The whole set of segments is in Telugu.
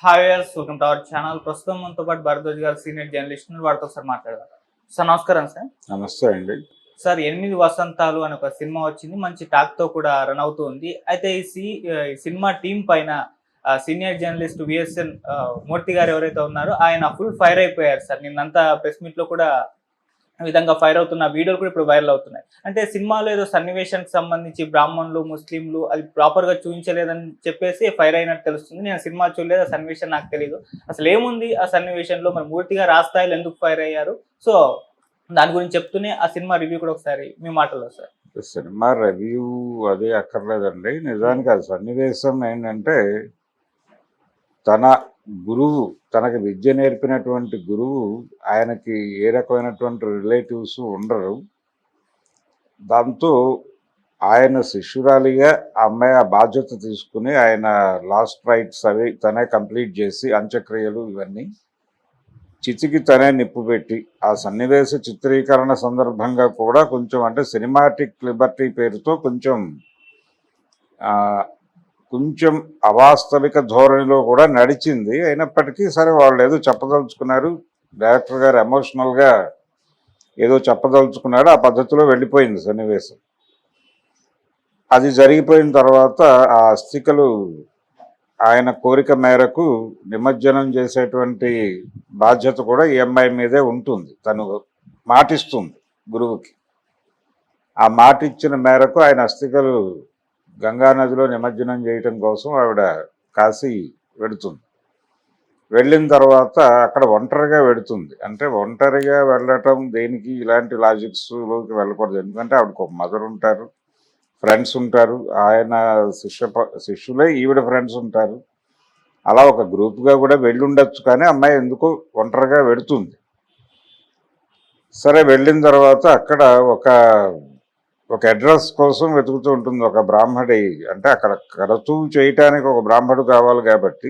Hi viewers, welcome to our channel. ప్రస్తుతం మనతో పాటు భరద్వాజ్ గారు సీనియర్ జర్నలిస్ట్, వారితో ఒకసారి మాట్లాడదాం. సార్ నమస్కారం సార్. నమస్తే అండి. సార్ 8 వసంతాలు అని ఒక సినిమా వచ్చింది, మంచి టాక్ తో కూడా రన్ అవుతూ ఉంది. అయితే ఈ సినిమా టీం పైన సీనియర్ జర్నలిస్ట్ విఎస్ఎన్ మూర్తి గారు ఎవరైతే ఉన్నారో ఆయన ఫుల్ ఫైర్ అయిపోయారు సార్. నిన్నంతా ప్రెస్ మీట్ లో కూడా ఈ విధంగా ఫైర్ అవుతున్న వీడియోలు కూడా ఇప్పుడు వైరల్ అవుతున్నాయి. అంటే సినిమాలో ఏదో సన్నివేశానికి సంబంధించి బ్రాహ్మణులు ముస్లింలు అది ప్రాపర్ గా చూపించలేదని చెప్పేసి ఫైర్ అయినట్టు తెలుస్తుంది. నేను సినిమా చూడలేదు, ఆ సన్నివేశం నాకు తెలియదు. అసలు ఏముంది ఆ సన్నివేశంలో, మరి మూర్తిగా రాస్తాయిలు ఎందుకు ఫైర్ అయ్యారు? సో దాని గురించి చెప్తూనే ఆ సినిమా రివ్యూ కూడా ఒకసారి మీ మాటల్లో సార్. సినిమా రివ్యూ అది అక్కర్లేదండి. నిజానికి అది సన్నివేశం ఏంటంటే, తన గురువు, తనకి విద్య నేర్పినటువంటి గురువు, ఆయనకి ఏ రకమైనటువంటి రిలేటివ్స్ ఉండరు. దాంతో ఆయన శిష్యురాలిగా ఆ అమ్మాయి ఆ బాధ్యత తీసుకుని ఆయన లాస్ట్ రైట్స్ అవి తనే కంప్లీట్ చేసి అంత్యక్రియలు ఇవన్నీ చితికి తనే నిప్పు పెట్టి ఆ సన్నివేశ చిత్రీకరణ సందర్భంగా కూడా కొంచెం అంటే సినిమాటిక్ లిబర్టీ పేరుతో కొంచెం అవాస్తవిక ధోరణిలో కూడా నడిచింది. అయినప్పటికీ సరే వాళ్ళు ఏదో చెప్పదలుచుకున్నారు, డైరెక్టర్ గారు ఎమోషనల్గా ఏదో చెప్పదలుచుకున్నాడు, ఆ పద్ధతిలో వెళ్ళిపోయింది సన్నివేశం. అది జరిగిపోయిన తర్వాత ఆ అస్థికలు ఆయన కోరిక మేరకు నిమజ్జనం చేసేటువంటి బాధ్యత కూడా ఈ అమ్మాయి మీదే ఉంటుంది. తను మాటిస్తుంది గురువుకి. ఆ మాట ఇచ్చిన మేరకు ఆయన అస్థికలు గంగా నదిలో నిమజ్జనం చేయటం కోసం ఆవిడ కాశీ వెడుతుంది. వెళ్ళిన తర్వాత అక్కడ ఒంటరిగా వెడుతుంది. అంటే ఒంటరిగా వెళ్ళటం దేనికి, ఇలాంటి లాజిక్స్లోకి వెళ్ళకూడదు. ఎందుకంటే ఆవిడకు ఒక మదర్ ఉంటారు, ఫ్రెండ్స్ ఉంటారు, ఆయన శిష్యులే ఈవిడ ఫ్రెండ్స్ ఉంటారు. అలా ఒక గ్రూప్గా కూడా వెళ్ళి ఉండొచ్చు. కానీ అమ్మాయి ఎందుకో ఒంటరిగా వెడుతుంది. సరే, వెళ్ళిన తర్వాత అక్కడ ఒక అడ్రస్ కోసం వెతుకుతూ ఉంటుంది. ఒక బ్రాహ్మడి, అంటే అక్కడ కరతూ చేయటానికి ఒక బ్రాహ్మడు కావాలి కాబట్టి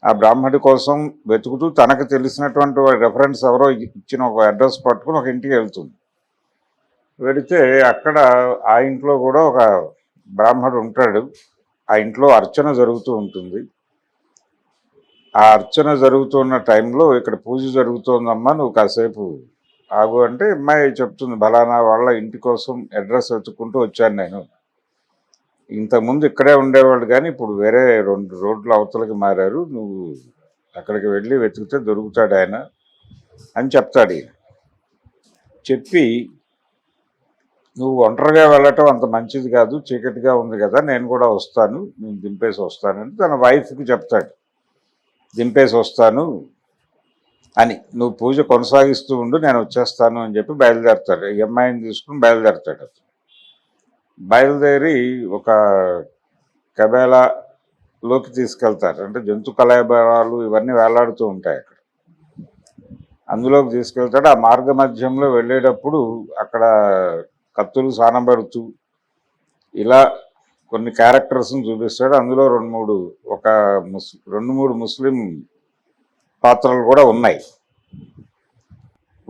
ఆ బ్రాహ్మడి కోసం వెతుకుతూ తనకు తెలిసినటువంటి రెఫరెన్స్ ఎవరో ఇచ్చిన ఒక అడ్రస్ పట్టుకుని ఒక ఇంటికి వెళ్తుంది. వెళితే అక్కడ ఆ ఇంట్లో కూడా ఒక బ్రాహ్మడు ఉంటాడు. ఆ ఇంట్లో అర్చన జరుగుతూ ఉంటుంది. ఆ అర్చన జరుగుతున్న టైంలో ఇక్కడ పూజ జరుగుతోందమ్మా, నువ్వు కాసేపు ఆగు అంటే అమ్మాయి చెప్తుంది, బలానా వాళ్ళ ఇంటి కోసం అడ్రస్ వెతుక్కుంటూ వచ్చాను నేను. ఇంతకుముందు ఇక్కడే ఉండేవాళ్ళు కానీ ఇప్పుడు వేరే 2 రోడ్ల అవతలకి మారారు, నువ్వు అక్కడికి వెళ్ళి వెతికితే దొరుకుతాడు ఆయన అని చెప్తాడు. చెప్పి, నువ్వు ఒంటరిగా వెళ్ళటం అంత మంచిది కాదు, చీకటిగా ఉంది కదా, నేను కూడా వస్తాను, నేను దింపేసి వస్తానని తన వైఫ్కి చెప్తాడు. దింపేసి వస్తాను అని, నువ్వు పూజ కొనసాగిస్తూ ఉండు, నేను వచ్చేస్తాను అని చెప్పి బయలుదేరతాడు. ఈ అమ్మాయిని తీసుకుని బయలుదేరతాడు. బయలుదేరి ఒక కబేలాలోకి తీసుకెళ్తారు. అంటే జంతు కళాభారాలు ఇవన్నీ వేలాడుతూ ఉంటాయి అక్కడ. అందులోకి తీసుకెళ్తాడు. ఆ మార్గ మధ్యంలో వెళ్ళేటప్పుడు అక్కడ కత్తులు సానబడుతూ ఇలా కొన్ని క్యారెక్టర్స్ని చూపిస్తాడు. అందులో 2-3 ముస్లిం పాత్రలు కూడా ఉన్నాయి.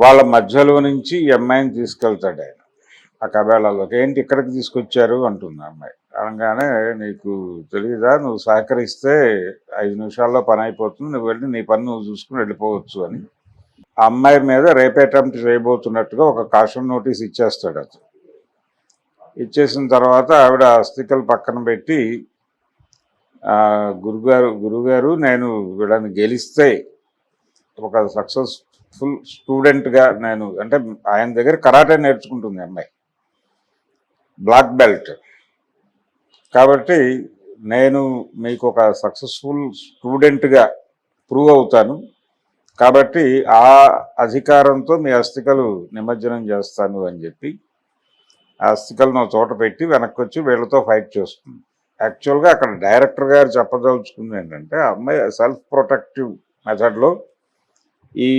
వాళ్ళ మధ్యలో నుంచి ఈ అమ్మాయిని తీసుకెళ్తాడు ఆయన ఆ కబేళాలోకి. ఏంటి ఇక్కడికి తీసుకొచ్చారు అంటుంది అమ్మాయి. అనగానే, నీకు తెలియదా, నువ్వు సహకరిస్తే 5 నిమిషాల్లో పని అయిపోతుంది, నువ్వు వెళ్ళి నీ పని నువ్వు చూసుకుని వెళ్ళిపోవచ్చు అని ఆ అమ్మాయి మీద రేప్ అటెంప్ట్ చేయబోతున్నట్టుగా ఒక కాషన్ నోటీస్ ఇచ్చేస్తాడు అతను. ఇచ్చేసిన తర్వాత ఆవిడ అస్థికలు పక్కన పెట్టి, గురుగారు నేను వీళ్ళని గెలిస్తే ఒక సక్సెస్ఫుల్ స్టూడెంట్గా నేను, అంటే ఆయన దగ్గర కరాటే నేర్చుకుంటుంది అమ్మాయి, బ్లాక్ బెల్ట్ కాబట్టి నేను మీకు ఒక సక్సెస్ఫుల్ స్టూడెంట్గా ప్రూవ్ అవుతాను, కాబట్టి ఆ అధికారంతో మీ అస్థికలు నిమజ్జనం చేస్తాను అని చెప్పి ఆ అస్థికలను ఒక చోట పెట్టి వెనక్కి వచ్చి వీళ్ళతో ఫైట్ చేస్తుంది. యాక్చువల్గా అక్కడ డైరెక్టర్ గారు చెప్పదలుచుకుంది ఏంటంటే, ఆ అమ్మాయి సెల్ఫ్ ప్రొటెక్టివ్ మెథడ్లో ఈ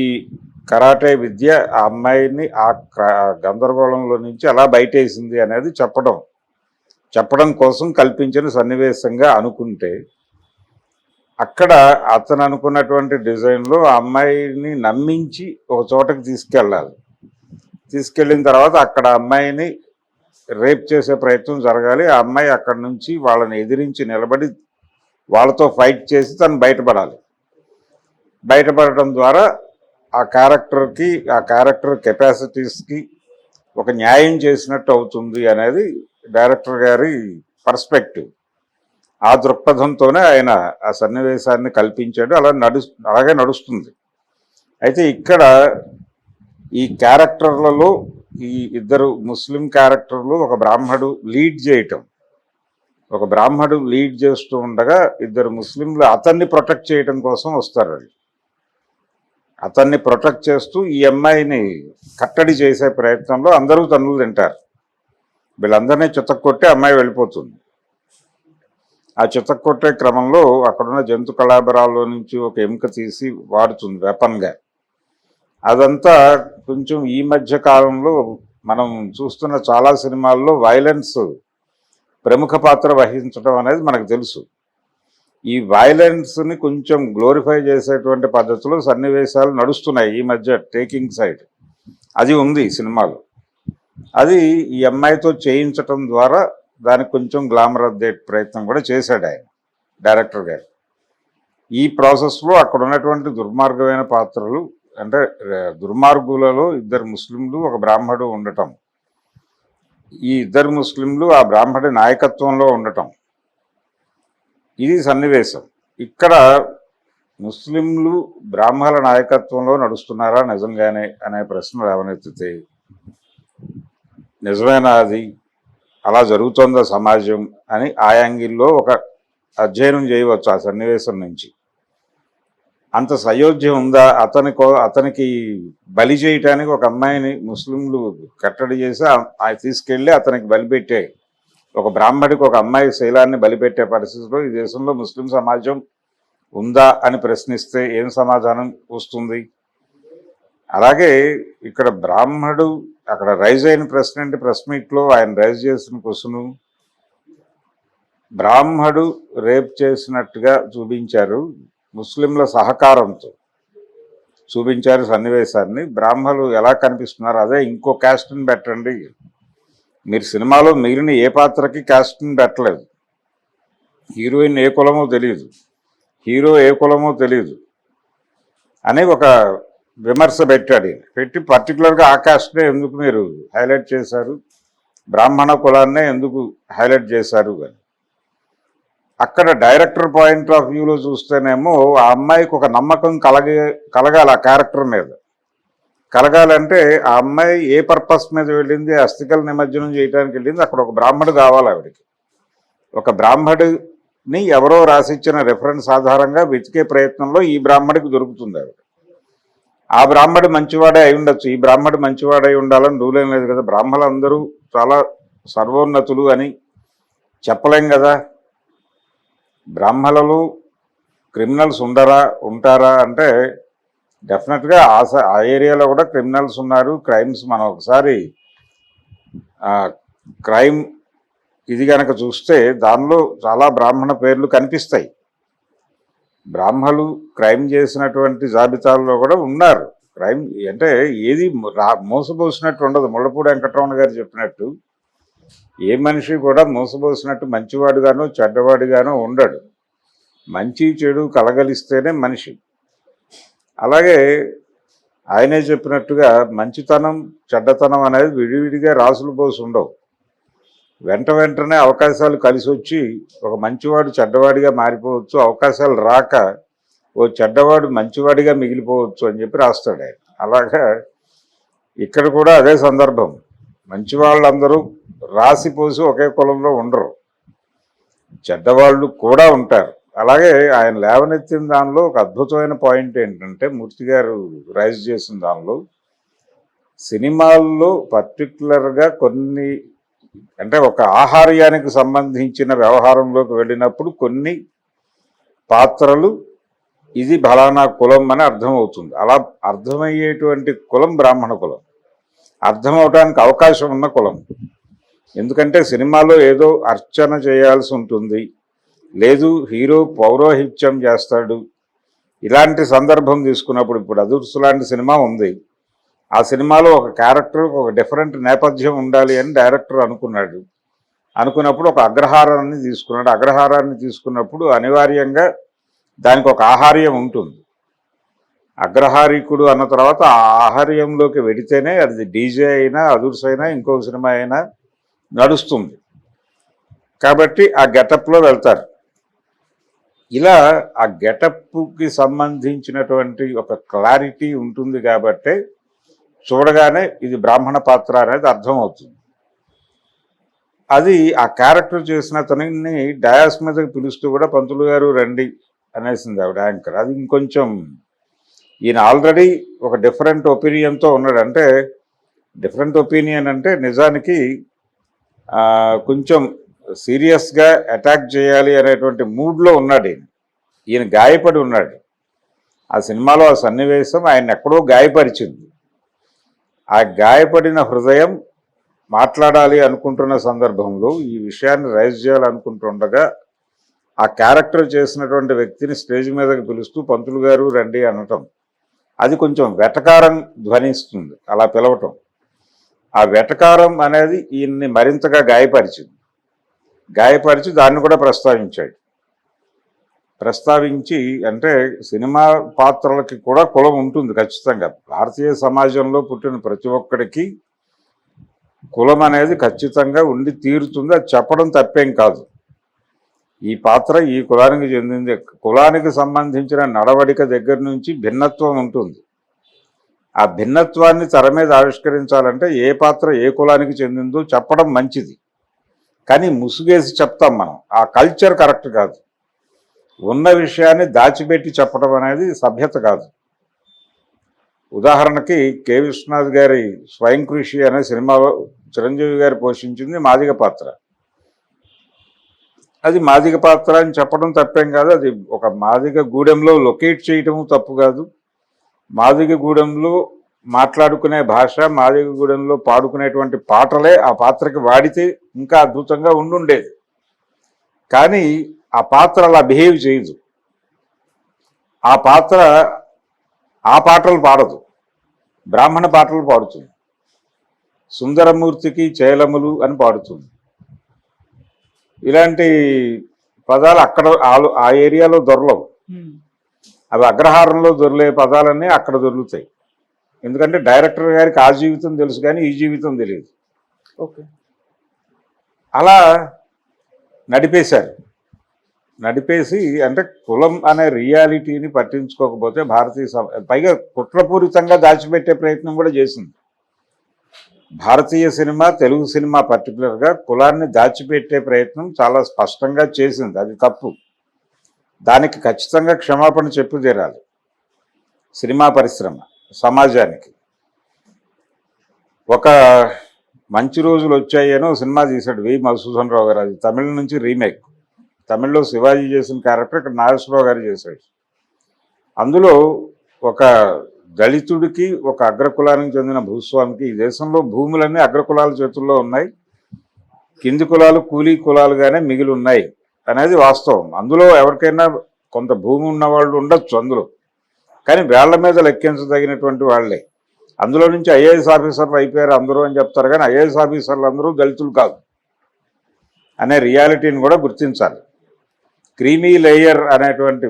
కరాటే విద్య ఆ అమ్మాయిని ఆ గందరగోళంలో నుంచి ఎలా బయటేసింది అనేది చెప్పడం కోసం కల్పించిన సన్నివేశంగా అనుకుంటే, అక్కడ అతను అనుకున్నటువంటి డిజైన్లో ఆ అమ్మాయిని నమ్మించి ఒక చోటకి తీసుకెళ్ళిన తర్వాత అక్కడ అమ్మాయిని రేప్ చేసే ప్రయత్నం జరగాలి. ఆ అమ్మాయి అక్కడి నుంచి వాళ్ళని ఎదిరించి నిలబడి వాళ్ళతో ఫైట్ చేసి తను బయటపడాలి. బయటపడటం ద్వారా ఆ క్యారెక్టర్ కెపాసిటీస్కి ఒక న్యాయం చేసినట్టు అవుతుంది అనేది డైరెక్టర్ గారి పర్స్పెక్టివ్. ఆ దృక్పథంతోనే ఆయన ఆ సన్నివేశాన్ని కల్పించాడు. అలాగే నడుస్తుంది. అయితే ఇక్కడ ఈ క్యారెక్టర్లలో ఈ ఇద్దరు ముస్లిం క్యారెక్టర్లు ఒక బ్రాహ్మడు లీడ్ చేస్తూ ఉండగా ఇద్దరు ముస్లింలు అతన్ని ప్రొటెక్ట్ చేయడం కోసం వస్తారు. అతన్ని ప్రొటెక్ట్ చేస్తూ ఈ అమ్మాయిని కట్టడి చేసే ప్రయత్నంలో అందరూ తన్నులు తింటారు. వీళ్ళందరినీ చితక్కొట్టి అమ్మాయి వెళ్ళిపోతుంది. ఆ చితక్కొట్టే క్రమంలో అక్కడున్న జంతు కళాబరాల్లో నుంచి ఒక ఎముక తీసి వాడుతుంది వెపన్గా. అదంతా కొంచెం ఈ మధ్య కాలంలో మనం చూస్తున్న చాలా సినిమాల్లో వైలెన్స్ ప్రముఖ పాత్ర వహించడం అనేది మనకు తెలుసు. ఈ వైలెన్స్ని కొంచెం గ్లోరిఫై చేసేటువంటి పద్ధతిలో సన్నివేశాలు నడుస్తున్నాయి ఈ మధ్య. టేకింగ్ సైడ్ అది ఉంది సినిమాలో. అది ఈ అమ్మాయితో చేయించటం ద్వారా దానికి కొంచెం గ్లామర్ అద్దే ప్రయత్నం కూడా చేశాడు ఆయన డైరెక్టర్ గారు. ఈ ప్రాసెస్లో అక్కడ ఉన్నటువంటి దుర్మార్గమైన పాత్రలు, అంటే దుర్మార్గులలో ఇద్దరు ముస్లింలు ఒక బ్రాహ్మడు ఉండటం, ఈ ఇద్దరు ముస్లింలు ఆ బ్రాహ్మడి నాయకత్వంలో ఉండటం, ఇది సన్నివేశం. ఇక్కడ ముస్లింలు బ్రాహ్మణుల నాయకత్వంలో నడుస్తున్నారా నిజంగానే అనే ప్రశ్న లేవనెత్తితే, నిజమేనా అది, అలా జరుగుతోందా సమాజం అని ఆ యాంగిల్లో ఒక అధ్యయనం చేయవచ్చు ఆ సన్నివేశం నుంచి. అంత సయోధ్యం ఉందా, అతనికి బలి చేయటానికి ఒక అమ్మాయిని ముస్లింలు కట్టడి చేసి తీసుకెళ్ళి అతనికి బలిపెట్టే, ఒక బ్రాహ్మడికి ఒక అమ్మాయి శైలాన్ని బలిపెట్టే పరిస్థితిలో ఈ దేశంలో ముస్లిం సమాజం ఉందా అని ప్రశ్నిస్తే ఏం సమాధానం వస్తుంది? అలాగే ఇక్కడ బ్రాహ్మడు అక్కడ రైజ్ అయిన ప్రశ్న అంటే ప్రెస్ మీట్లో ఆయన రైజ్ చేసిన క్వశ్చను, బ్రాహ్మడు రేప్ చేసినట్టుగా చూపించారు, ముస్లింల సహకారంతో చూపించారు సన్నివేశాన్ని. బ్రాహ్మణులు ఎలా కనిపిస్తున్నారు, అదే ఇంకో క్యాస్ట్ని పెట్టండి. మీరు సినిమాలో మిగిలిన ఏ పాత్రకి క్యాస్ట్ని పెట్టలేదు. హీరోయిన్ ఏ కులమో తెలియదు, హీరో ఏ కులమో తెలియదు అని ఒక విమర్శ పెట్టి పర్టికులర్గా ఆ క్యాస్ట్నే ఎందుకు మీరు హైలైట్ చేశారు, బ్రాహ్మణ కులాన్నే ఎందుకు హైలైట్ చేశారు అని. అక్కడ డైరెక్టర్ పాయింట్ ఆఫ్ వ్యూలో చూస్తేనేమో ఆ అమ్మాయికి ఒక నమ్మకం కలగాలి ఆ క్యారెక్టర్ మీద. కలగాలంటే ఆ అమ్మాయి ఏ పర్పస్ మీద వెళ్ళింది, అస్థికల నిమజ్జనం చేయడానికి వెళ్ళింది, అక్కడ ఒక బ్రాహ్మడు కావాలి ఆవిడికి. ఒక బ్రాహ్మడిని ఎవరో రాసిచ్చిన రెఫరెన్స్ ఆధారంగా వెతికే ప్రయత్నంలో ఈ బ్రాహ్మడికి దొరుకుతుంది ఆవిడ. ఆ బ్రాహ్మడు మంచివాడే అయి ఉండొచ్చు, ఈ బ్రాహ్మడు మంచివాడై ఉండాలని రూలేం లేదు కదా. బ్రాహ్మణులందరూ చాలా సర్వోన్నతులు అని చెప్పలేం కదా. బ్రాహ్మణులు క్రిమినల్స్ ఉంటారా అంటే డెఫినెట్గా ఆ ఏరియాలో కూడా క్రిమినల్స్ ఉన్నారు, క్రైమ్స్. మనం ఒకసారి క్రైమ్ ఇది కనుక చూస్తే దానిలో చాలా బ్రాహ్మణ పేర్లు కనిపిస్తాయి. బ్రాహ్మణులు క్రైమ్ చేసినటువంటి జాబితాల్లో కూడా ఉన్నారు. క్రైమ్ అంటే ఏది మోసపోసినట్టు ఉండదు. ముళ్ళపూడి వెంకటరమణ గారు చెప్పినట్టు ఏ మనిషి కూడా మోసపోసినట్టు మంచివాడుగానో చెడ్డవాడిగానో ఉండడు. మంచి చెడు కలగలిస్తేనే మనిషి. అలాగే ఆయనే చెప్పినట్టుగా మంచితనం చెడ్డతనం అనేది విడివిడిగా రాసులు పోసి ఉండవు. వెంటనే అవకాశాలు కలిసి వచ్చి ఒక మంచివాడు చెడ్డవాడిగా మారిపోవచ్చు, అవకాశాలు రాక ఓ చెడ్డవాడు మంచివాడిగా మిగిలిపోవచ్చు అని చెప్పి రాస్తాడు ఆయన. అలాగా ఇక్కడ కూడా అదే సందర్భం. మంచి వాళ్ళందరూ రాసిపోసి ఒకే కులంలో ఉండరు, చెడ్డవాళ్ళు కూడా ఉంటారు. అలాగే ఆయన లేవనెత్తిన దానిలో ఒక అద్భుతమైన పాయింట్ ఏంటంటే, మూర్తి గారు రైజ్ చేసిన దానిలో సినిమాల్లో పర్టికులర్గా కొన్ని అంటే ఒక ఆహార్యానికి సంబంధించిన వ్యవహారంలోకి వెళ్ళినప్పుడు కొన్ని పాత్రలు ఇది ఫలానా కులం అని అర్థమవుతుంది. అలా అర్థమయ్యేటువంటి కులం బ్రాహ్మణ కులం, అర్థమవటానికి అవకాశం ఉన్న కులం. ఎందుకంటే సినిమాలో ఏదో అర్చన చేయాల్సి ఉంటుంది, లేదు హీరో పౌరోహిత్యం చేస్తాడు. ఇలాంటి సందర్భం తీసుకున్నప్పుడు, ఇప్పుడు అదుర్సు లాంటి సినిమా ఉంది, ఆ సినిమాలో ఒక క్యారెక్టర్ ఒక డిఫరెంట్ నేపథ్యం ఉండాలి అని డైరెక్టర్ అనుకున్నప్పుడు ఒక అగ్రహారాన్ని తీసుకున్నాడు. అగ్రహారాన్ని తీసుకున్నప్పుడు అనివార్యంగా దానికి ఒక ఆహార్యం ఉంటుంది. అగ్రహారికుడు అన్న తర్వాత ఆ ఆహార్యంలోకి వెడితేనే అది డీజే అయినా అదుర్స్ అయినా ఇంకో సినిమా అయినా నడుస్తుంది. కాబట్టి ఆ గెటప్లో వెళ్తారు. ఇలా ఆ గెటప్కి సంబంధించినటువంటి ఒక క్లారిటీ ఉంటుంది కాబట్టి చూడగానే ఇది బ్రాహ్మణ పాత్ర అనేది అర్థమవుతుంది. అది ఆ క్యారెక్టర్ చేసిన అతనిని డయాస్ మీదకి పిలుస్తూ కూడా పంతులు గారు రండి అనేసింది ఆవిడ యాంకర్. అది ఇంకొంచెం ఈయన ఆల్రెడీ ఒక డిఫరెంట్ ఒపీనియన్తో ఉన్నాడు. అంటే డిఫరెంట్ ఒపీనియన్ అంటే నిజానికి కొంచెం సీరియస్గా అటాక్ చేయాలి అనేటువంటి మూడ్లో ఉన్నాడు ఈయన గాయపడి ఉన్నాడు. ఆ సినిమాలో ఆ సన్నివేశం ఆయన ఎక్కడో గాయపరిచింది. ఆ గాయపడిన హృదయం మాట్లాడాలి అనుకుంటున్న సందర్భంలో ఈ విషయాన్ని రైజ్ చేయాలనుకుంటుండగా ఆ క్యారెక్టర్ చేసినటువంటి వ్యక్తిని స్టేజ్ మీదకి పిలుస్తూ పంతులు గారు రండి అనటం, అది కొంచెం వెటకారం ధ్వనిస్తుంది అలా పిలవటం. ఆ వెటకారం అనేది ఈయన్ని మరింతగా గాయపరిచి దాన్ని కూడా ప్రస్తావించి అంటే సినిమా పాత్రలకి కూడా కులం ఉంటుంది ఖచ్చితంగా. భారతీయ సమాజంలో పుట్టిన ప్రతి ఒక్కడికి కులం అనేది ఖచ్చితంగా ఉండి తీరుతుంది. అది చెప్పడం తప్పేం కాదు. ఈ పాత్ర ఈ కులానికి చెందింది, కులానికి సంబంధించిన నడవడిక దగ్గర నుంచి భిన్నత్వం ఉంటుంది. ఆ భిన్నత్వాన్ని తెర మీద ఆవిష్కరించాలంటే ఏ పాత్ర ఏ కులానికి చెందిందో చెప్పడం మంచిది. కానీ ముసుగేసి చెప్తాం మనం, ఆ కల్చర్ కరెక్ట్ కాదు. ఉన్న విషయాన్ని దాచిపెట్టి చెప్పడం అనేది సభ్యత కాదు. ఉదాహరణకి కె విశ్వనాథ్ గారి స్వయం కృషి అనే సినిమాలో చిరంజీవి గారు పోషించింది మాదిగ పాత్ర. అది మాదిగ పాత్ర అని చెప్పడం తప్పేం కాదు. అది ఒక మాదిగ గూడెంలో లొకేట్ చేయటం తప్పు కాదు. మాదిగ గూడెంలో మాట్లాడుకునే భాష, మాదిగ గూడెంలో పాడుకునేటువంటి పాటలే ఆ పాత్రకి వాడితే ఇంకా అద్భుతంగా ఉండుండేది. కానీ ఆ పాత్ర అలా బిహేవ్ చేయదు. ఆ పాత్ర ఆ పాటలు పాడదు, బ్రాహ్మణ పాటలు పాడుతుంది. సుందరమూర్తికి చేలములు అని పాడుతుంది. ఇలాంటి పదాలు అక్కడ ఆ ఏరియాలో దొరలవు. అవి అగ్రహారంలో దొరికే పదాలన్నీ అక్కడ దొరుకుతాయి. ఎందుకంటే డైరెక్టర్ గారికి ఆ జీవితం తెలుసు కానీ ఈ జీవితం తెలియదు. ఓకే, అలా నడిపేసి అంటే కులం అనే రియాలిటీని పట్టించుకోకపోతే పైగా కుట్రపూరితంగా దాచిపెట్టే ప్రయత్నం కూడా చేసింది. భారతీయ సినిమా, తెలుగు సినిమా పర్టికులర్గా కులాన్ని దాచిపెట్టే ప్రయత్నం చాలా స్పష్టంగా చేసింది. అది తప్పు. దానికి ఖచ్చితంగా క్షమాపణ చెప్పు తీరాలి సినిమా పరిశ్రమ, సమాజానికి. ఒక మంచి రోజులు వచ్చాయనో సినిమా తీశాడు వి మధుసూదన్ రావు గారు. అది తమిళ నుంచి రీమేక్. తమిళ్లో శివాజీ చేసిన క్యారెక్టర్ ఇక్కడ నాగేశ్వరరావు గారు చేశాడు. అందులో ఒక దళితుడికి, ఒక అగ్రకులానికి చెందిన భూస్వామికి, ఈ దేశంలో భూములన్నీ అగ్రకులాల చేతుల్లో ఉన్నాయి, కింది కులాలు కూలీ కులాలుగానే మిగిలి ఉన్నాయి అనేది వాస్తవం. అందులో ఎవరికైనా కొంత భూమి ఉన్న వాళ్ళు ఉండొచ్చు అందులో, కానీ వేళ్ల మీద లెక్కించదగినటువంటి వాళ్ళే. అందులో నుంచి ఐఏఎస్ ఆఫీసర్లు అయిపోయారు అందరూ అని చెప్తారు, కానీ ఐఏఎస్ ఆఫీసర్లు అందరూ దళితులు కాదు అనే రియాలిటీని కూడా గుర్తించాలి. క్రీమీ లేయర్ అనేటువంటి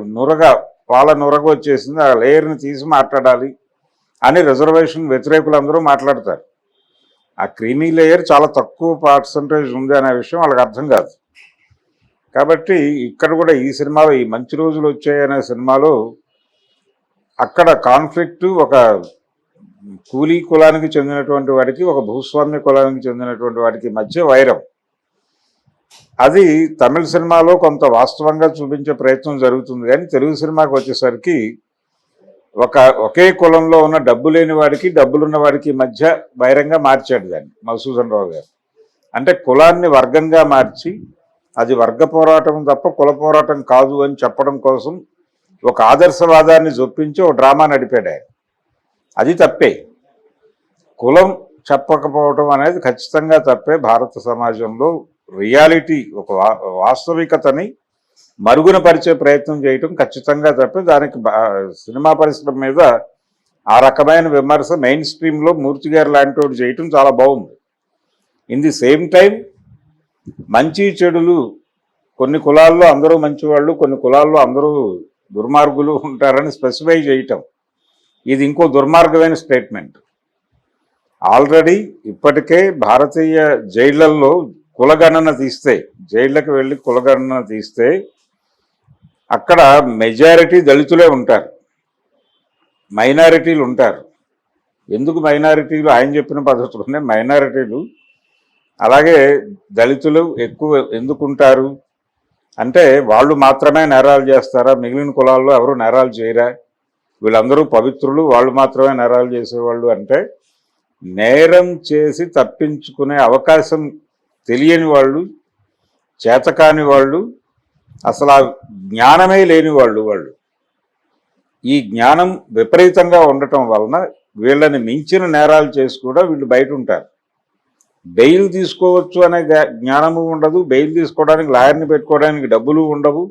పాల నురగ వచ్చేసింది, ఆ లేయర్ని తీసి మాట్లాడాలి అని రిజర్వేషన్ వ్యతిరేకులందరూ మాట్లాడతారు. ఆ క్రీమీ లేయర్ చాలా తక్కువ పర్సంటేజ్ ఉంది అనే విషయం వాళ్ళకి అర్థం కాదు. కాబట్టి ఇక్కడ కూడా ఈ సినిమాలో, ఈ మంచి రోజులు వచ్చాయనే సినిమాలో అక్కడ కాన్ఫ్లిక్ట్ ఒక కూలీ కులానికి చెందినటువంటి వాడికి, ఒక భూస్వామ్య కులానికి చెందినటువంటి వాడికి మధ్య వైరం. అది తమిళ సినిమాలో కొంత వాస్తవంగా చూపించే ప్రయత్నం జరుగుతుంది, కానీ తెలుగు సినిమాకి వచ్చేసరికి ఒకే కులంలో ఉన్న డబ్బు లేని వాడికి, డబ్బులున్న వాడికి మధ్య వైరంగా మార్చాడు దాన్ని మధుసూదన్ రావు గారు. అంటే కులాన్ని వర్గంగా మార్చి అది వర్గ పోరాటం తప్ప కుల పోరాటం కాదు అని చెప్పడం కోసం ఒక ఆదర్శవాదాన్ని జొప్పించి ఒక డ్రామా నడిపాడు ఆయన. అది తప్పే. కులం చెప్పకపోవటం అనేది ఖచ్చితంగా తప్పే. భారత సమాజంలో రియాలిటీ, ఒక వాస్తవికతని మరుగున పరిచే ప్రయత్నం చేయటం ఖచ్చితంగా తప్పే. దానికి సినిమా పరిశ్రమ మీద ఆ రకమైన విమర్శ మెయిన్ స్ట్రీమ్లో మూర్తి గారు లాంటి వాడు చేయటం చాలా బాగుంది. ఇన్ ది సేమ్ టైం మంచి చెడులు, కొన్ని కులాల్లో అందరూ మంచివాళ్ళు, కొన్ని కులాల్లో అందరూ దుర్మార్గులు ఉంటారని స్పెసిఫై చేయటం, ఇది ఇంకో దుర్మార్గమైన స్టేట్మెంట్. ఆల్రెడీ ఇప్పటికే భారతీయ జైళ్లలో కులగణన తీస్తే, జైళ్లకు వెళ్ళి కులగణన తీస్తే అక్కడ మెజారిటీ దళితులే ఉంటారు, మైనారిటీలు ఉంటారు. ఎందుకు మైనారిటీలు? ఆయన చెప్పిన పద్ధతులునే మైనారిటీలు. అలాగే దళితులు ఎక్కువ ఎందుకుంటారు అంటే, వాళ్ళు మాత్రమే నేరాలు చేస్తారా? మిగిలిన కులాల్లో ఎవరు నేరాలు చేయరా? వీళ్ళందరూ పవిత్రులు, వాళ్ళు మాత్రమే నేరాలు చేసేవాళ్ళు అంటే, నేరం చేసి తప్పించుకునే అవకాశం తెలియని వాళ్ళు, చేతకాని వాళ్ళు, అసలు ఆ జ్ఞానమే లేని వాళ్ళు. ఈ జ్ఞానం విపరీతంగా ఉండటం వలన వీళ్ళని మించిన నేరాలు చేసి కూడా వీళ్ళు బయట ఉంటారు. బెయిల్ తీసుకోవచ్చు అనే జ్ఞానము ఉండదు, బెయిల్ తీసుకోవడానికి లాయర్ని పెట్టుకోవడానికి డబ్బులు ఉండవు.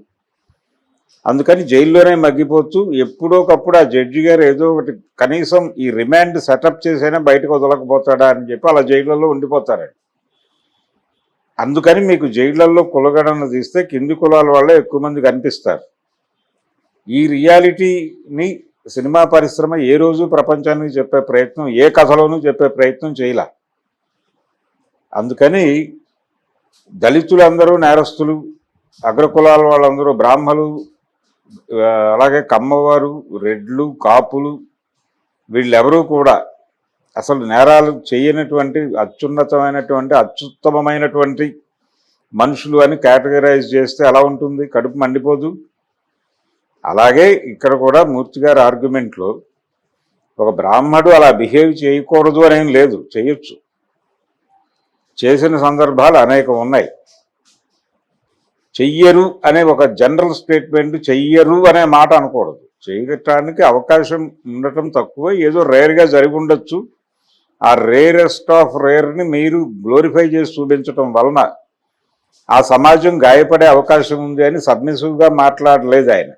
అందుకని జైల్లోనే మగ్గిపోవచ్చు. ఎప్పుడోకప్పుడు ఆ జడ్జి గారు ఏదో ఒకటి కనీసం ఈ రిమాండ్ సెటప్ చేసైనా బయటకు వదలకపోతాడా అని చెప్పి అలా జైళ్ళల్లో ఉండిపోతారండి. అందుకని మీకు జైళ్లలో కులగణన తీస్తే కింది కులాల వాళ్ళే ఎక్కువ మంది కనిపిస్తారు. ఈ రియాలిటీని సినిమా పరిశ్రమ ఏ రోజు ప్రపంచానికి చెప్పే ప్రయత్నం, ఏ కథలోనూ చెప్పే ప్రయత్నం చేయలే. అందుకని దళితులందరూ నేరస్తులు, అగ్రకులాల వాళ్ళందరూ బ్రాహ్మలు, అలాగే కమ్మవారు, రెడ్లు, కాపులు, వీళ్ళెవరూ కూడా అసలు నేరాలు చేయనటువంటి అత్యుత్తమమైనటువంటి మనుషులు అని కేటగరైజ్ చేస్తే ఎలా ఉంటుంది? కడుపు మండిపోదు. అలాగే ఇక్కడ కూడా మూర్తి గారి ఆర్గ్యుమెంట్లో ఒక బ్రాహ్మడు అలా బిహేవ్ చేయకూడదు అనేం లేదు, చేయొచ్చు. చేసిన సందర్భాలు అనేకం ఉన్నాయి. చెయ్యరు అనే ఒక జనరల్ స్టేట్మెంట్, చెయ్యరు అనే మాట అనకూడదు. చేయటానికి అవకాశం ఉండటం తక్కువ, ఏదో రేర్గా జరిగి ఉండొచ్చు. ఆ రేరెస్ట్ ఆఫ్ రేర్ని మీరు గ్లోరిఫై చేసి చూపించటం వలన ఆ సమాజం గాయపడే అవకాశం ఉంది అని సబ్మిసివ్గా మాట్లాడలేదు ఆయన.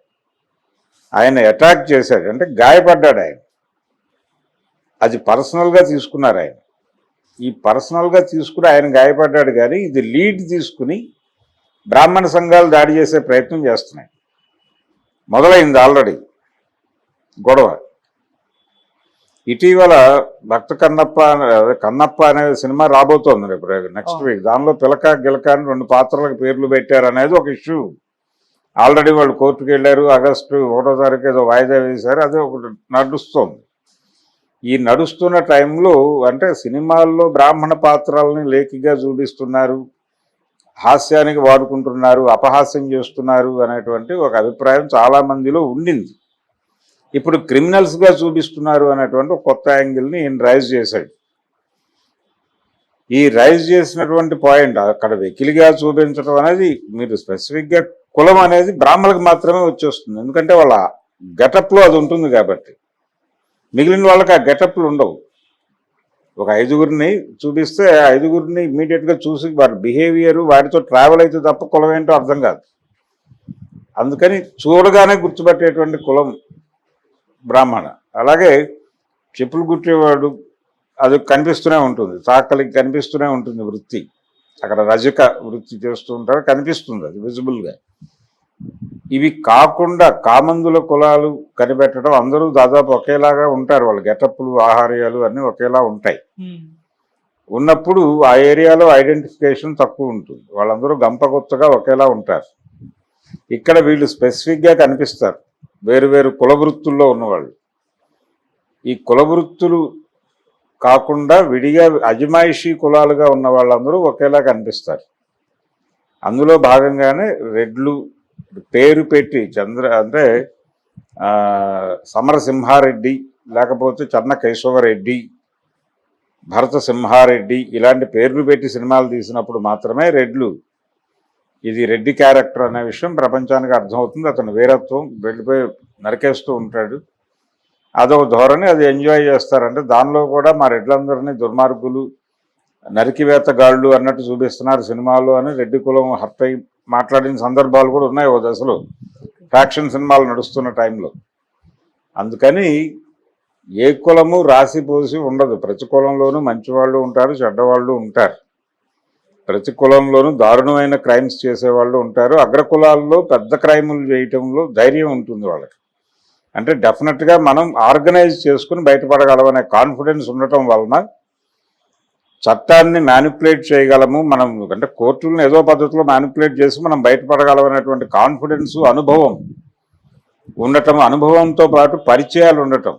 ఆయన అటాక్ చేశాడు, అంటే గాయపడ్డాడు ఆయన. అది పర్సనల్గా తీసుకున్నారు ఆయన. ఈ పర్సనల్గా తీసుకుని ఆయన గాయపడ్డాడు, కానీ ఇది లీడ్ తీసుకుని బ్రాహ్మణ సంఘాలు దాడి చేసే ప్రయత్నం చేస్తున్నాయి. మొదలైంది ఆల్రెడీ గొడవ. ఇటీవల భక్త కన్నప్ప అనే సినిమా రాబోతోంది రేపు నెక్స్ట్ వీక్. దానిలో పిలక గిలక అని 2 పాత్రలకు పేర్లు పెట్టారు అనేది ఒక ఇష్యూ. ఆల్రెడీ వాళ్ళు కోర్టుకు వెళ్ళారు. ఆగస్టు 1వ తారీఖు ఏదో వాయిదా వేశారు. అదే ఒకటి నడుస్తోంది. ఈ నడుస్తున్న టైంలో అంటే సినిమాల్లో బ్రాహ్మణ పాత్రల్ని లేఖిగా చూపిస్తున్నారు, హాస్యానికి వాడుకుంటున్నారు, అపహాస్యం చేస్తున్నారు అనేటువంటి ఒక అభిప్రాయం చాలా మందిలో ఉండింది. ఇప్పుడు క్రిమినల్స్గా చూపిస్తున్నారు అనేటువంటి ఒక కొత్త యాంగిల్ని ఈయన రైజ్ చేశాడు. ఈ రైజ్ చేసినటువంటి పాయింట్ అక్కడ వెకిలిగా చూపించడం అనేది, మీరు స్పెసిఫిక్గా కులం అనేది బ్రాహ్మణులకు మాత్రమే వచ్చేస్తుంది. ఎందుకంటే వాళ్ళ గెటప్లో అది ఉంటుంది కాబట్టి. మిగిలిన వాళ్ళకి ఆ గెటప్లు ఉండవు. ఒక 5గురిని చూపిస్తే 5గురిని ఇమీడియట్గా చూసి వారి బిహేవియర్, వాటితో ట్రావెల్ అయితే తప్ప కులం ఏంటో అర్థం కాదు. అందుకని చూడగానే గుర్తుపట్టేటువంటి కులం బ్రాహ్మణ. అలాగే చెప్పులు కుట్టేవాడు, అది కనిపిస్తూనే ఉంటుంది, చాకలికి కనిపిస్తూనే ఉంటుంది వృత్తి. అక్కడ రజక వృత్తి చేస్తూ ఉంటారు, కనిపిస్తుంది అది విజిబుల్గా. ఇవి కాకుండా కామందుల కులాలు కనిపెట్టడం, అందరూ దాదాపు ఒకేలాగా ఉంటారు. వాళ్ళ గెటప్లు, ఆహార్యాలు అన్నీ ఒకేలా ఉంటాయి. ఉన్నప్పుడు ఆ ఏరియాలో ఐడెంటిఫికేషన్ తక్కువ ఉంటుంది. వాళ్ళందరూ గంపగొత్తగా ఒకేలా ఉంటారు. ఇక్కడ వీళ్ళు స్పెసిఫిక్గా కనిపిస్తారు, వేరు వేరు కుల వృత్తుల్లో ఉన్నవాళ్ళు. ఈ కుల వృత్తులు కాకుండా విడిగా అజమాయిషీ కులాలుగా ఉన్న వాళ్ళందరూ ఒకేలా కనిపిస్తారు. అందులో భాగంగానే రెడ్లు పేరు పెట్టి అంటే సమరసింహారెడ్డి, లేకపోతే చెన్న కేశవరెడ్డి, భరత సింహారెడ్డి ఇలాంటి పేర్లు పెట్టి సినిమాలు తీసినప్పుడు మాత్రమే రెడ్లు, ఇది రెడ్డి క్యారెక్టర్ అనే విషయం ప్రపంచానికి అర్థమవుతుంది. అతను వీరత్వం వెళ్ళిపోయి నరికేస్తూ ఉంటాడు, అదొక ధోరణి, అది ఎంజాయ్ చేస్తారంటే దానిలో కూడా మా రెడ్లందరినీ దుర్మార్గులు, నరికివేతగాళ్ళు అన్నట్టు చూపిస్తున్నారు సినిమాలో అని రెడ్డి కులం హర్ట్ అయి మాట్లాడిన సందర్భాలు కూడా ఉన్నాయి ఓ దశలో, ఫ్యాక్షన్ సినిమాలు నడుస్తున్న టైంలో. అందుకని ఏ కులము రాసిపోసి ఉండదు. ప్రతి కులంలోనూ మంచివాళ్ళు ఉంటారు, చెడ్డవాళ్ళు ఉంటారు. ప్రతి కులంలోనూ దారుణమైన క్రైమ్స్ చేసేవాళ్ళు ఉంటారు. అగ్రకులాల్లో పెద్ద క్రైములు చేయటంలో ధైర్యం ఉంటుంది వాళ్ళకి. అంటే డెఫినెట్గా మనం ఆర్గనైజ్ చేసుకుని బయటపడగలమనే కాన్ఫిడెన్స్ ఉండటం వలన చట్టాన్ని మ్యానిపులేట్ చేయగలము మనం. అంటే కోర్టులను ఏదో పద్ధతిలో మ్యానిపులేట్ చేసి మనం బయటపడగలమనేటువంటి కాన్ఫిడెన్స్, అనుభవం ఉండటం, అనుభవంతో పాటు పరిచయాలు ఉండటం,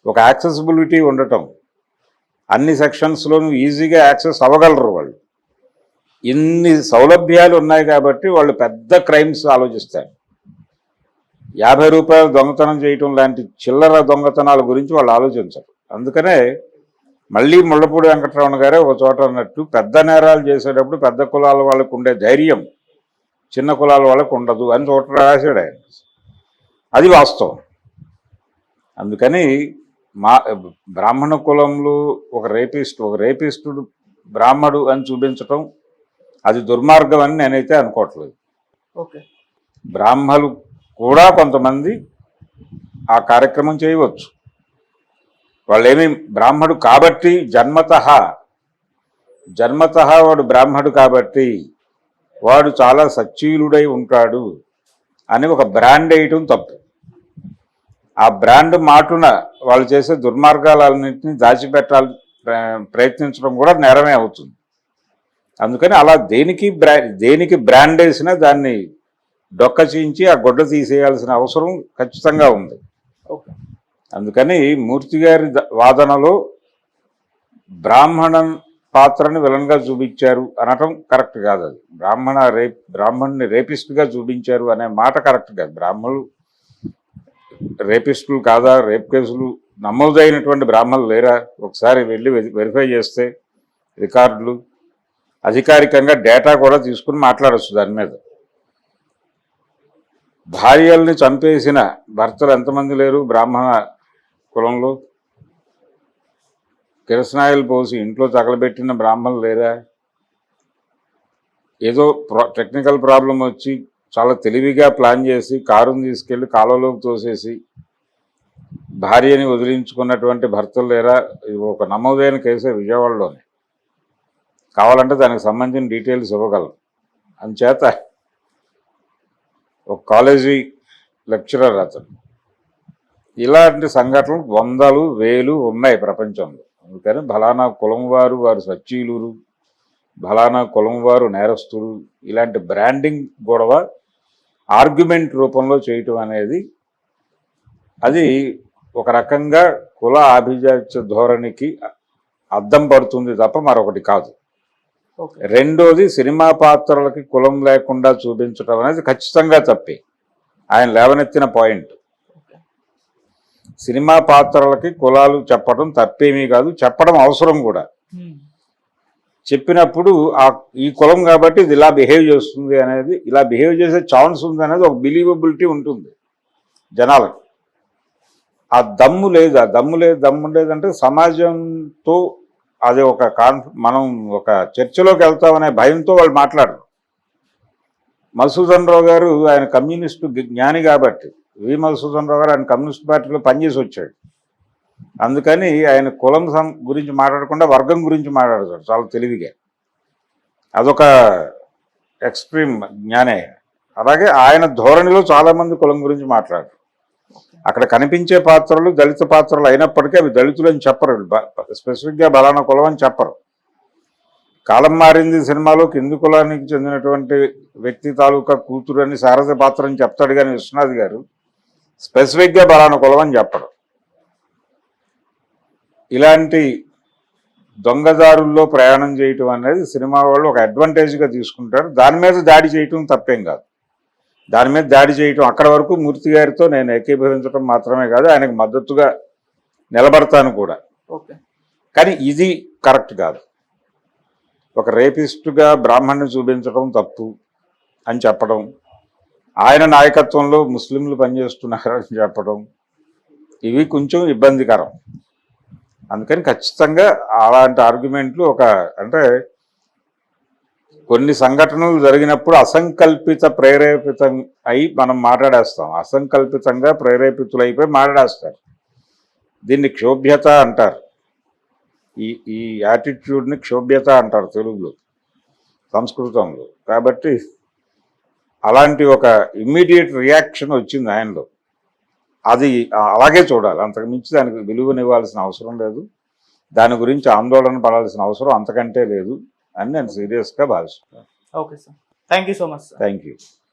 ఒక యాక్సెసిబిలిటీ ఉండటం, అన్ని సెక్షన్స్లోనూ ఈజీగా యాక్సెస్ అవ్వగలరు వాళ్ళు. ఇన్ని సౌలభ్యాలు ఉన్నాయి కాబట్టి వాళ్ళు పెద్ద క్రైమ్స్ ఆలోచిస్తారు. 50 రూపాయలు దొంగతనం చేయటం లాంటి చిల్లర దొంగతనాల గురించి వాళ్ళు ఆలోచించరు. అందుకనే మళ్ళీ ముళ్ళపూడి వెంకటరమణ గారే ఒక చోట అన్నట్టు, పెద్ద నేరాలు చేసేటప్పుడు పెద్ద కులాల వాళ్ళకు ఉండే ధైర్యం చిన్న కులాల వాళ్ళకు ఉండదు అని చోట రాశాడు ఆయన. అది వాస్తవం. అందుకని బ్రాహ్మణ కులంలో ఒక రేపిస్టుడు బ్రాహ్మడు అని చూపించటం అది దుర్మార్గం అని నేనైతే అనుకోవట్లేదు. ఓకే, బ్రాహ్మలు కూడా కొంతమంది ఆ కార్యక్రమం చేయవచ్చు. వాళ్ళేమి బ్రాహ్మడు కాబట్టి జన్మతః వాడు బ్రాహ్మడు కాబట్టి వాడు చాలా సచ్చీలుడై ఉంటాడు అని ఒక బ్రాండ్ వేయటం తప్పు. ఆ బ్రాండ్ మాటున వాళ్ళు చేసే దుర్మార్గాలన్నింటినీ దాచిపెట్టాలి ప్రయత్నించడం కూడా నేరమే అవుతుంది. అందుకని అలా దేనికి బ్రాండ్ వేసినా దాన్ని డొక్క చీంచి ఆ గొడ్డ తీసేయాల్సిన అవసరం ఖచ్చితంగా ఉంది. అందుకని మూర్తి గారి వాదనలో బ్రాహ్మణ పాత్రని విలన్గా చూపించారు అనటం కరెక్ట్ కాదు. అది బ్రాహ్మణ్ణి రేపిస్ట్గా చూపించారు అనే మాట కరెక్ట్ కాదు. బ్రాహ్మణులు రేపిస్టులు కాదా? రేప్ కేసులు నమోదైనటువంటి బ్రాహ్మణులు లేరా? ఒకసారి వెళ్ళి వెరిఫై చేస్తే రికార్డులు, అధికారికంగా డేటా కూడా తీసుకుని మాట్లాడచ్చు దాని మీద. భార్యల్ని చంపేసిన భర్తలు ఎంతమంది లేరు బ్రాహ్మణ కులంలో? కిరసనాయిలు పోసి ఇంట్లో తగలబెట్టిన బ్రాహ్మణులు లేరా? ఏదో టెక్నికల్ ప్రాబ్లం వచ్చి చాలా తెలివిగా ప్లాన్ చేసి కారుని తీసుకెళ్లి కాలువలోకి తోసేసి భార్యని వదిలించుకున్నటువంటి భర్తలు లేరా? ఇది ఒక నమోదైన కేసే విజయవాడలోనే. కావాలంటే దానికి సంబంధించిన డీటెయిల్స్ ఇవ్వగలం. అందుచేత ఒక కాలేజీ లెక్చరర్ అతను, ఇలాంటి సంఘటనలు వందలు వేలు ఉన్నాయి ప్రపంచంలో. అందుకని ఫలానా కులం వారు సచ్చీలురు, ఫలానా కులం వారు నేరస్తులు, ఇలాంటి బ్రాండింగ్ గొడవ ఆర్గ్యుమెంట్ రూపంలో చేయటం అనేది అది ఒక రకంగా కుల ఆభిజాత్య ధోరణికి అద్దం పడుతుంది తప్ప మరొకటి కాదు. రెండోది, సినిమా పాత్రలకి కులం లేకుండా చూపించడం అనేది ఖచ్చితంగా తప్పే. ఆయన లేవనెత్తిన పాయింట్, సినిమా పాత్రలకి కులాలు చెప్పడం తప్పేమీ కాదు, చెప్పడం అవసరం కూడా. చెప్పినప్పుడు ఈ కులం కాబట్టి ఇది ఇలా బిహేవ్ చేస్తుంది అనేది, ఇలా బిహేవ్ చేసే ఛాన్స్ ఉంది అనేది ఒక బిలీవబిలిటీ ఉంటుంది జనాలకు. ఆ దమ్ము లేదంటే సమాజంతో అది ఒక మనం ఒక చర్చలోకి వెళ్తామనే భయంతో వాళ్ళు మాట్లాడరు. మధుసూదన్ రావు గారు ఆయన కమ్యూనిస్టు జ్ఞాని కాబట్టి, మధుసూదన్ రావు గారు ఆయన కమ్యూనిస్ట్ పార్టీలో పనిచేసి వచ్చాడు. అందుకని ఆయన కులం గురించి మాట్లాడకుండా వర్గం గురించి మాట్లాడతాడు చాలా తెలివిగా. అదొక ఎక్స్ట్రీమ్ జ్ఞానే. అలాగే ఆయన ధోరణిలో చాలామంది కులం గురించి మాట్లాడరు. అక్కడ కనిపించే పాత్రలు దళిత పాత్రలు అయినప్పటికీ అవి దళితులు అని చెప్పరు, స్పెసిఫిక్గా బలానా కులం అని చెప్పరు. కాలం మారింది సినిమాలో కింది కులానికి చెందినటువంటి వ్యక్తి తాలూకా కూతురు అని శారద పాత్ర అని చెప్తాడు, కానీ విశ్వనాథ్ గారు స్పెసిఫిక్గా బలానా కులం అని చెప్పరు. ఇలాంటి దొంగదారుల్లో ప్రయాణం చేయటం అనేది సినిమా వాళ్ళు ఒక అడ్వాంటేజ్గా తీసుకుంటారు. దాని మీద దాడి చేయటం తప్పేం కాదు. దాని మీద దాడి చేయటం అక్కడ వరకు మూర్తి గారితో నేను ఏకీభవించడం మాత్రమే కాదు, ఆయనకు మద్దతుగా నిలబడతాను కూడా. కానీ ఇది కరెక్ట్ కాదు. ఒక రేపిస్టుగా బ్రాహ్మణ్ణి చూపించడం తప్పు అని చెప్పడం, ఆయన నాయకత్వంలో ముస్లింలు పనిచేస్తున్నారని చెప్పడం, ఇవి కొంచెం ఇబ్బందికరం. అందుకని ఖచ్చితంగా అలాంటి ఆర్గ్యుమెంట్లు అంటే కొన్ని సంఘటనలు జరిగినప్పుడు అసంకల్పిత ప్రేరేపితం అయి మనం మాట్లాడేస్తాం. అసంకల్పితంగా ప్రేరేపితులైపోయి మాట్లాడేస్తారు. దీన్ని క్షోభ్యత అంటారు. ఈ యాటిట్యూడ్ని క్షోభ్యత అంటారు తెలుగులో, సంస్కృతంలో. కాబట్టి అలాంటి ఒక ఇమ్మీడియట్ రియాక్షన్ వచ్చింది ఆయనలో. అది అలాగే చూడాలి. అంతకు మించి దానికి విలువనివ్వాల్సిన అవసరం లేదు, దాని గురించి ఆందోళన పడాల్సిన అవసరం అంతకంటే లేదు అని నేను సీరియస్గా భావిస్తున్నాను. Okay sir, thank you so much sir. Thank you.